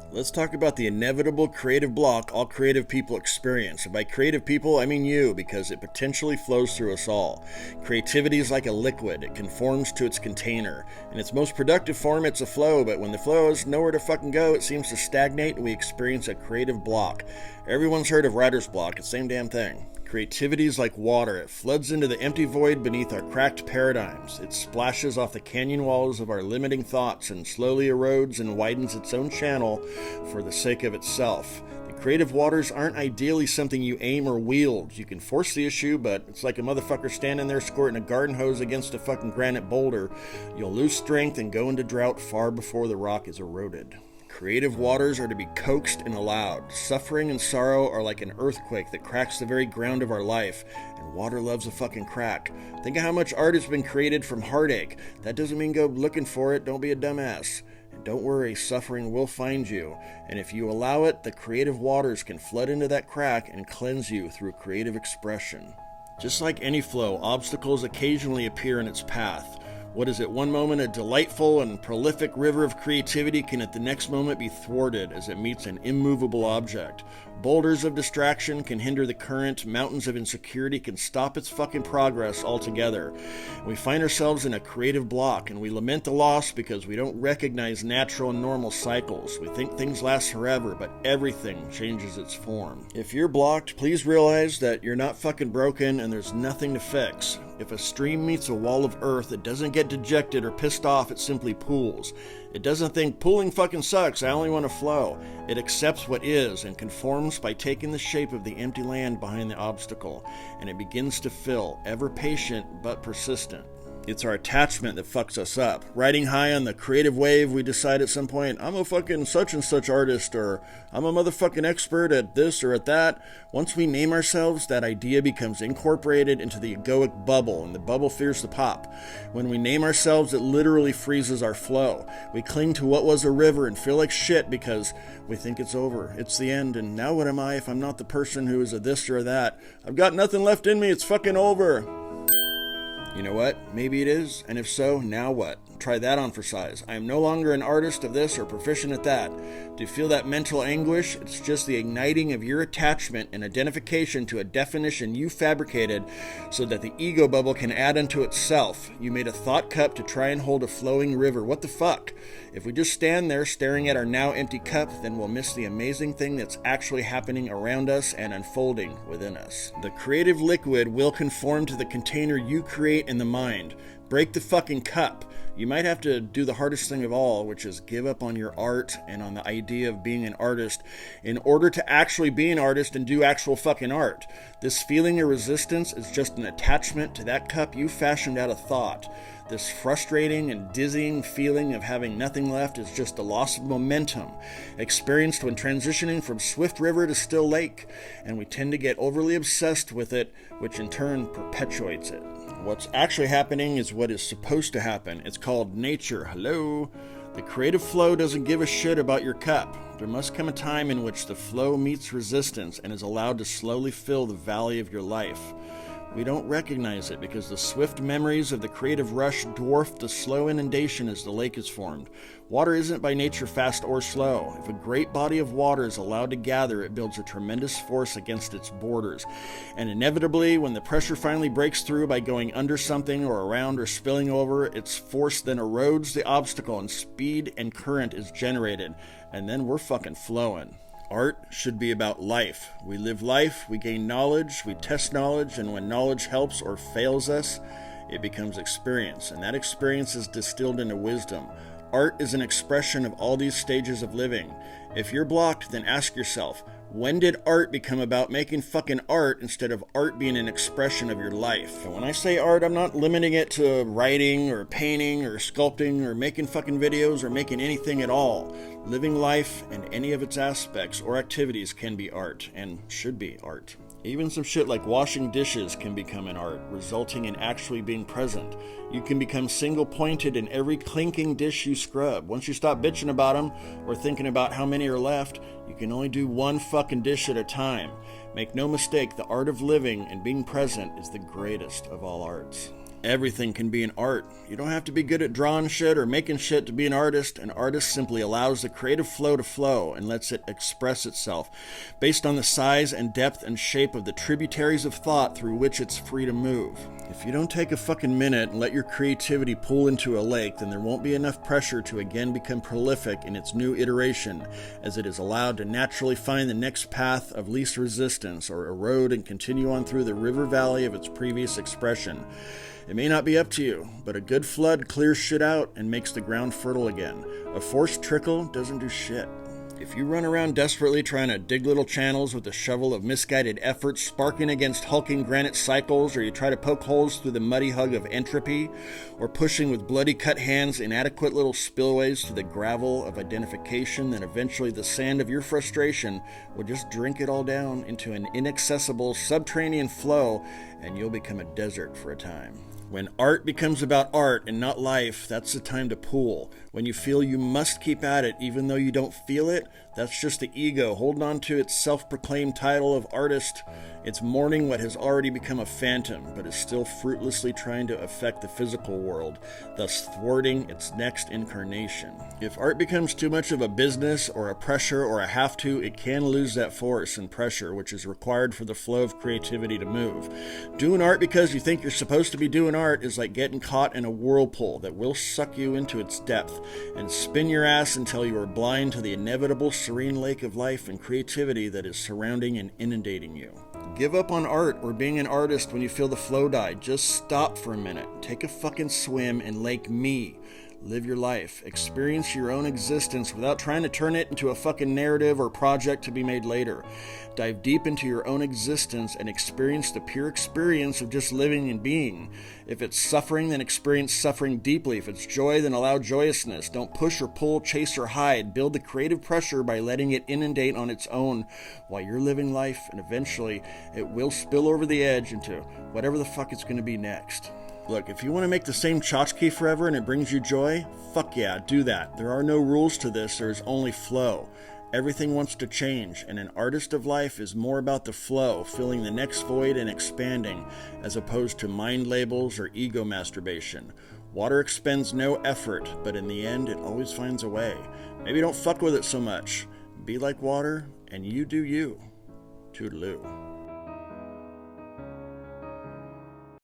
Let's talk about the inevitable creative block all creative people experience. And by creative people, I mean you, because it potentially flows through us all. Creativity is like a liquid. It conforms to its container. In its most productive form, it's a flow, but when the flow has nowhere to fucking go, it seems to stagnate and we experience a creative block. Everyone's heard of writer's block. It's the same damn thing. Creativity is like water. It floods into the empty void beneath our cracked paradigms. It splashes off the canyon walls of our limiting thoughts and slowly erodes and widens its own channel for the sake of itself. The creative waters aren't ideally something you aim or wield. You can force the issue, but it's like a motherfucker standing there squirting a garden hose against a fucking granite boulder. You'll lose strength and go into drought far before the rock is eroded. Creative waters are to be coaxed and allowed. Suffering and sorrow are like an earthquake that cracks the very ground of our life, and water loves a fucking crack. Think of how much art has been created from heartache. That doesn't mean go looking for it, don't be a dumbass. And don't worry, suffering will find you, and if you allow it, the creative waters can flood into that crack and cleanse you through creative expression. Just like any flow, obstacles occasionally appear in its path. What is at one moment a delightful and prolific river of creativity can at the next moment be thwarted as it meets an immovable object. Boulders of distraction can hinder the current, mountains of insecurity can stop its fucking progress altogether. We find ourselves in a creative block and we lament the loss because we don't recognize natural and normal cycles. We think things last forever, but everything changes its form. If you're blocked, please realize that you're not fucking broken and there's nothing to fix. If a stream meets a wall of earth, it doesn't get dejected or pissed off, it simply pools. It doesn't think, pooling fucking sucks, I only want to flow. It accepts what is and conforms by taking the shape of the empty land behind the obstacle, and it begins to fill, ever patient but persistent. It's our attachment that fucks us up. Riding high on the creative wave, we decide at some point, I'm a fucking such and such artist, or I'm a motherfucking expert at this or at that. Once we name ourselves, that idea becomes incorporated into the egoic bubble, and the bubble fears to pop. When we name ourselves, it literally freezes our flow. We cling to what was a river and feel like shit because we think it's over. It's the end, and now what am I if I'm not the person who is a this or a that? I've got nothing left in me, it's fucking over. You know what? Maybe it is, and if so, now what? Try that on for size. I am no longer an artist of this or proficient at that. Do you feel that mental anguish? It's just the igniting of your attachment and identification to a definition you fabricated so that the ego bubble can add unto itself. You made a thought cup to try and hold a flowing river. What the fuck? If we just stand there staring at our now empty cup, then we'll miss the amazing thing that's actually happening around us and unfolding within us. The creative liquid will conform to the container you create in the mind. Break the fucking cup. You might have to do the hardest thing of all, which is give up on your art and on the idea of being an artist in order to actually be an artist and do actual fucking art. This feeling of resistance is just an attachment to that cup you fashioned out of thought. This frustrating and dizzying feeling of having nothing left is just a loss of momentum, experienced when transitioning from swift river to still lake, and we tend to get overly obsessed with it, which in turn perpetuates it. What's actually happening is what is supposed to happen. It's called nature. Hello? The creative flow doesn't give a shit about your cup. There must come a time in which the flow meets resistance and is allowed to slowly fill the valley of your life. We don't recognize it because the swift memories of the creative rush dwarf the slow inundation as the lake is formed. Water isn't by nature fast or slow. If a great body of water is allowed to gather, it builds a tremendous force against its borders. And inevitably, when the pressure finally breaks through by going under something or around or spilling over, its force then erodes the obstacle and speed and current is generated. And then we're fucking flowing. Art should be about life. We live life, we gain knowledge, we test knowledge, and when knowledge helps or fails us, it becomes experience, and that experience is distilled into wisdom. Art is an expression of all these stages of living. If you're blocked, then ask yourself, when did art become about making fucking art instead of art being an expression of your life? And when I say art, I'm not limiting it to writing or painting or sculpting or making fucking videos or making anything at all. Living life and any of its aspects or activities can be art and should be art. Even some shit like washing dishes can become an art, resulting in actually being present. You can become single-pointed in every clinking dish you scrub. Once you stop bitching about them or thinking about how many are left, you can only do one fucking dish at a time. Make no mistake, the art of living and being present is the greatest of all arts. Everything can be an art. You don't have to be good at drawing shit or making shit to be an artist. An artist simply allows the creative flow to flow and lets it express itself based on the size and depth and shape of the tributaries of thought through which it's free to move. If you don't take a fucking minute and let your creativity pool into a lake, then there won't be enough pressure to again become prolific in its new iteration, as it is allowed to naturally find the next path of least resistance or erode and continue on through the river valley of its previous expression. It may not be up to you, but a good flood clears shit out and makes the ground fertile again. A forced trickle doesn't do shit. If you run around desperately trying to dig little channels with a shovel of misguided efforts sparking against hulking granite cycles, or you try to poke holes through the muddy hug of entropy, or pushing with bloody cut hands inadequate little spillways to the gravel of identification, then eventually the sand of your frustration will just drink it all down into an inaccessible subterranean flow, and you'll become a desert for a time. When art becomes about art and not life, that's the time to pool. When you feel you must keep at it even though you don't feel it, that's just the ego holding on to its self-proclaimed title of artist. It's mourning what has already become a phantom, but is still fruitlessly trying to affect the physical world, thus thwarting its next incarnation. If art becomes too much of a business or a pressure or a have to, it can lose that force and pressure which is required for the flow of creativity to move. Doing art because you think you're supposed to be doing art is like getting caught in a whirlpool that will suck you into its depth and spin your ass until you are blind to the inevitable serene lake of life and creativity that is surrounding and inundating you. Give up on art or being an artist when you feel the flow die. Just stop for a minute. Take a fucking swim in Lake Me. Live your life. Experience your own existence without trying to turn it into a fucking narrative or project to be made later. Dive deep into your own existence and experience the pure experience of just living and being. If it's suffering, then experience suffering deeply. If it's joy, then allow joyousness. Don't push or pull, chase or hide. Build the creative pressure by letting it inundate on its own while you're living life, and eventually it will spill over the edge into whatever the fuck it's going to be next. Look, if you want to make the same tchotchke forever and it brings you joy, fuck yeah, do that. There are no rules to this, there is only flow. Everything wants to change, and an artist of life is more about the flow, filling the next void and expanding, as opposed to mind labels or ego masturbation. Water expends no effort, but in the end, it always finds a way. Maybe don't fuck with it so much. Be like water, and you do you. Toodaloo.